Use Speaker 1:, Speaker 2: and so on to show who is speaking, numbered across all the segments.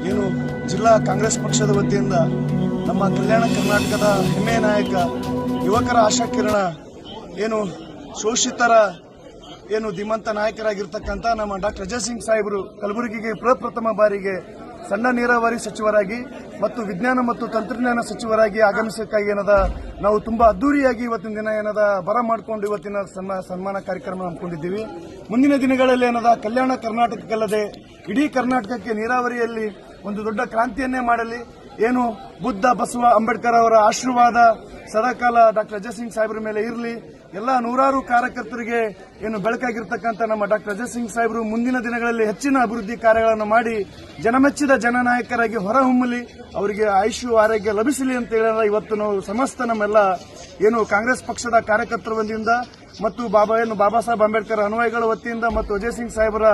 Speaker 1: ಏನು ಜಿಲ್ಲಾ ಕಾಂಗ್ರೆಸ್ ಪಕ್ಷದ ವತಿಯಿಂದ ನಮ್ಮ ಕಲ್ಯಾಣ ಕರ್ನಾಟಕದ ಹೆಮ್ಮೆಯ ನಾಯಕ ಯುವಕರ ಆಶಾಕಿರಣ ಏನು ಶೋಷಿತರ ಏನು ಧೀಮಂತ ನಾಯಕರಾಗಿರ್ತಕ್ಕಂಥ ನಮ್ಮ ಡಾಕ್ಟರ್ ಅಜಯ್ ಸಿಂಗ್ ಸಾಹೇಬರು ಕಲಬುರಗಿಗೆ ಪ್ರಪ್ರಥಮ ಬಾರಿಗೆ ಸಣ್ಣ ನೀರಾವರಿ ಸಚಿವರಾಗಿ ಮತ್ತು ವಿಜ್ಞಾನ ಮತ್ತು ತಂತ್ರಜ್ಞಾನ ಸಚಿವರಾಗಿ ಆಗಮಿಸಕ್ಕಾಗಿ ಏನದ ನಾವು ತುಂಬಾ ಅದ್ದೂರಿಯಾಗಿ ಇವತ್ತಿನ ದಿನ ಏನದ ಬರ ಮಾಡಿಕೊಂಡು ಇವತ್ತಿನ ಸನ್ಮಾನ ಕಾರ್ಯಕ್ರಮ ಹಮ್ಮಿಕೊಂಡಿದ್ದೀವಿ. ಮುಂದಿನ ದಿನಗಳಲ್ಲಿ ಏನದ ಕಲ್ಯಾಣ ಕರ್ನಾಟಕಕ್ಕಲ್ಲದೆ ಇಡೀ ಕರ್ನಾಟಕಕ್ಕೆ ನೀರಾವರಿಯಲ್ಲಿ ಒಂದು ದೊಡ್ಡ ಕ್ರಾಂತಿಯನ್ನೇ ಮಾಡಲಿ. ಏನು ಬುದ್ಧ ಬಸವ ಅಂಬೇಡ್ಕರ್ ಅವರ ಆಶೀರ್ವಾದ ಸದಾಕಾಲ ಡಾಕ್ಟರ್ ಅಜಯ್ ಸಿಂಗ್ ಸಾಹೇಬ್ರ ಮೇಲೆ ಇರಲಿ. ಎಲ್ಲ ನೂರಾರು ಕಾರ್ಯಕರ್ತರಿಗೆ ಏನು ಬೆಳಕಾಗಿರ್ತಕ್ಕಂಥ ನಮ್ಮ ಡಾಕ್ಟರ್ ಅಜಯ್ ಸಿಂಗ್ ಸಾಹೇಬರು ಮುಂದಿನ ದಿನಗಳಲ್ಲಿ ಹೆಚ್ಚಿನ ಅಭಿವೃದ್ಧಿ ಕಾರ್ಯಗಳನ್ನು ಮಾಡಿ ಜನಮೆಚ್ಚಿದ ಜನನಾಯಕರಾಗಿ ಹೊರಹೊಮ್ಮಲಿ, ಅವರಿಗೆ ಆಯುಷು ಆರೋಗ್ಯ ಲಭಿಸಲಿ ಅಂತ ಹೇಳಿ ಇವತ್ತು ನಾವು ಸಮಸ್ತ ನಮ್ಮೆಲ್ಲ ಏನು ಕಾಂಗ್ರೆಸ್ ಪಕ್ಷದ ಕಾರ್ಯಕರ್ತರ ವತಿಯಿಂದ ಮತ್ತು ಬಾಬಾ ಸಾಹೇಬ್ ಅಂಬೇಡ್ಕರ್ ಅನುಯಾಯಿಗಳ ವತಿಯಿಂದ ಮತ್ತು ಅಜಯ್ ಸಿಂಗ್ ಸಾಹೇಬರ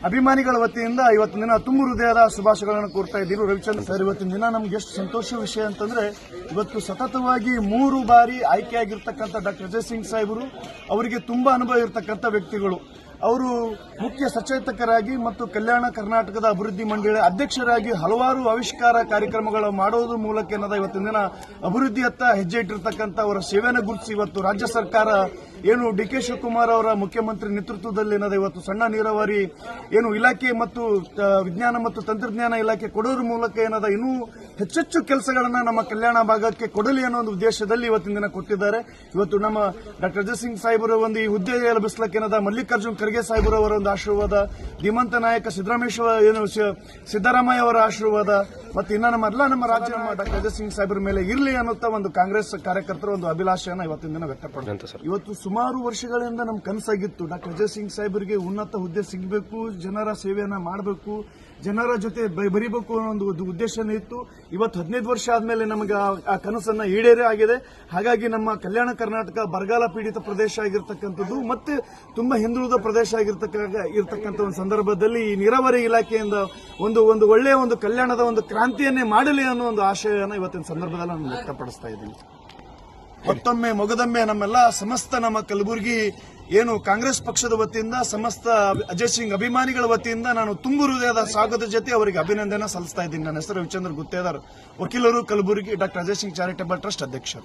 Speaker 1: ಅಭಿಮಾನಿಗಳ ವತಿಯಿಂದ ಇವತ್ತಿನ ದಿನ ತುಂಬ ಹೃದಯದ ಶುಭಾಶಯಗಳನ್ನು ಕೋರ್ತಾ ಇದ್ದೀವಿ. ರವಿಚಂದ್ರ ಸರ್, ಇವತ್ತಿನ ದಿನ ನಮ್ಗೆ ಎಷ್ಟು ಸಂತೋಷ ವಿಷಯ ಅಂತಂದ್ರೆ ಇವತ್ತು ಸತತವಾಗಿ 3 ಬಾರಿ ಆಯ್ಕೆಯಾಗಿರ್ತಕ್ಕಂಥ ಡಾಕ್ಟರ್ ಅಜಯ್ ಸಿಂಗ್ ಸಾಹೇಬರು ಅವರಿಗೆ ತುಂಬಾ ಅನುಭವ ಇರತಕ್ಕಂಥ ವ್ಯಕ್ತಿಗಳು. ಅವರು ಮುಖ್ಯ ಸಚೇತಕರಾಗಿ ಮತ್ತು ಕಲ್ಯಾಣ ಕರ್ನಾಟಕದ ಅಭಿವೃದ್ಧಿ ಮಂಡಳಿ ಅಧ್ಯಕ್ಷರಾಗಿ ಹಲವಾರು ಆವಿಷ್ಕಾರ ಕಾರ್ಯಕ್ರಮಗಳು ಮಾಡೋದ್ರ ಮೂಲಕ ಏನದ ಇವತ್ತಿನ ದಿನ ಅಭಿವೃದ್ಧಿಯತ್ತ ಹೆಜ್ಜೆ ಇಟ್ಟಿರ್ತಕ್ಕಂಥ ಅವರ ಸೇವೆಯನ್ನು ಗುರುತಿಸಿ ಇವತ್ತು ರಾಜ್ಯ ಸರ್ಕಾರ ಏನು ಡಿ.ಕೆ. ಶಿವಕುಮಾರ್ ಅವರ ಮುಖ್ಯಮಂತ್ರಿ ನೇತೃತ್ವದಲ್ಲಿ ಏನದ ಇವತ್ತು ಸಣ್ಣ ನೀರಾವರಿ ಏನು ಇಲಾಖೆ ಮತ್ತು ವಿಜ್ಞಾನ ಮತ್ತು ತಂತ್ರಜ್ಞಾನ ಇಲಾಖೆ ಕೊಡೋದ್ರ ಮೂಲಕ ಏನದ ಇನ್ನೂ ಹೆಚ್ಚೆಚ್ಚು ಕೆಲಸಗಳನ್ನ ನಮ್ಮ ಕಲ್ಯಾಣ ಭಾಗಕ್ಕೆ ಕೊಡಲಿ ಅನ್ನೋ ಒಂದು ಉದ್ದೇಶದಲ್ಲಿ ಇವತ್ತಿನ ದಿನ ಕೊಟ್ಟಿದ್ದಾರೆ. ಇವತ್ತು ನಮ್ಮ ಡಾಕ್ಟರ್ ಅಜಯ್ ಸಿಂಗ್ ಸಾಹೇಬರು ಒಂದು ಈ ಹುದ್ದೆ ಲಭಿಸಲಿಕ್ಕೆ ಏನದ ಮಲ್ಲಿಕಾರ್ಜುನ್ ಖರ್ಗೆ ಸಾಹೇಬರು ಅವರ ಒಂದು ಆಶೀರ್ವಾದ, ಧೀಮಂತ ನಾಯಕ ಸಿದ್ದರಾಮಯ್ಯ ಅವರ ಆಶೀರ್ವಾದ ಮತ್ತು ಇನ್ನ ನಮ್ಮ ರಾಜ್ಯ ನಮ್ಮ ಡಾಕ್ಟರ್ ಅಜಯ್ ಸಿಂಗ್ ಸಾಹೇಬರ ಮೇಲೆ ಇರಲಿ ಅನ್ನುತ್ತಾ ಒಂದು ಕಾಂಗ್ರೆಸ್ ಕಾರ್ಯಕರ್ತರ ಒಂದು ಅಭಿಲಾಷೆಯನ್ನು ಇವತ್ತಿನ ದಿನ ವ್ಯಕ್ತಪಡಿಸಿದ್ದಾರೆ. ಇವತ್ತು ಸುಮಾರು ವರ್ಷಗಳಿಂದ ನಮ್ಮ ಕನಸಾಗಿತ್ತು ಡಾಕ್ಟರ್ ಅಜಯ್ ಸಿಂಗ್ ಸಾಹೇಬರಿಗೆ ಉನ್ನತ ಹುದ್ದೆ ಸಿಗಬೇಕು, ಜನರ ಸೇವೆಯನ್ನ ಮಾಡಬೇಕು, ಜನರ ಜೊತೆ ಬರೀಬೇಕು ಅನ್ನೋ ಒಂದು ಉದ್ದೇಶನೇ ಇತ್ತು. ಇವತ್ತು 15 ವರ್ಷ ಆದ್ಮೇಲೆ ನಮಗೆ ಆ ಕನಸನ್ನ ಈಡೇರೇ ಆಗಿದೆ. ಹಾಗಾಗಿ ನಮ್ಮ ಕಲ್ಯಾಣ ಕರ್ನಾಟಕ ಬರಗಾಲ ಪೀಡಿತ ಪ್ರದೇಶ ಆಗಿರ್ತಕ್ಕಂಥದ್ದು ಮತ್ತೆ ತುಂಬಾ ಹಿಂದುಳಿದ ಪ್ರದೇಶ ಇರತಕ್ಕಂಥ ಒಂದು ಸಂದರ್ಭದಲ್ಲಿ ಈ ನೀರಾವರಿ ಇಲಾಖೆಯಿಂದ ಒಂದು ಒಳ್ಳೆಯ ಒಂದು ಕಲ್ಯಾಣದ ಒಂದು ಕ್ರಾಂತಿಯನ್ನೇ ಮಾಡಲಿ ಅನ್ನೋ ಒಂದು ಆಶಯವನ್ನು ಇವತ್ತಿನ ಸಂದರ್ಭದಲ್ಲಿ ನಾನು ವ್ಯಕ್ತಪಡಿಸ್ತಾ ಇದ್ದೀನಿ. ಮತ್ತೊಮ್ಮೆ ಮೊಗದೊಮ್ಮೆ ನಮ್ಮೆಲ್ಲ ಸಮಸ್ತ ನಮ್ಮ ಕಲಬುರಗಿ ಏನು ಕಾಂಗ್ರೆಸ್ ಪಕ್ಷದ ವತಿಯಿಂದ ಸಮಸ್ತ ಅಜಯ್ ಸಿಂಗ್ ಅಭಿಮಾನಿಗಳ ವತಿಯಿಂದ ನಾನು ತುಂಬು ಹೃದಯದ ಸ್ವಾಗತ ಜೊತೆ ಅವರಿಗೆ ಅಭಿನಂದನೆ ಸಲ್ಲಿಸ್ತಾ ಇದ್ದೀನಿ. ನನ್ನ ಹೆಸರು ರವಿಚಂದ್ರ ಗುತ್ತೇದಾರ್, ವಕೀಲರು, Kalaburagi, doctor Ajay Singh charitable trust ಅಧ್ಯಕ್ಷರು.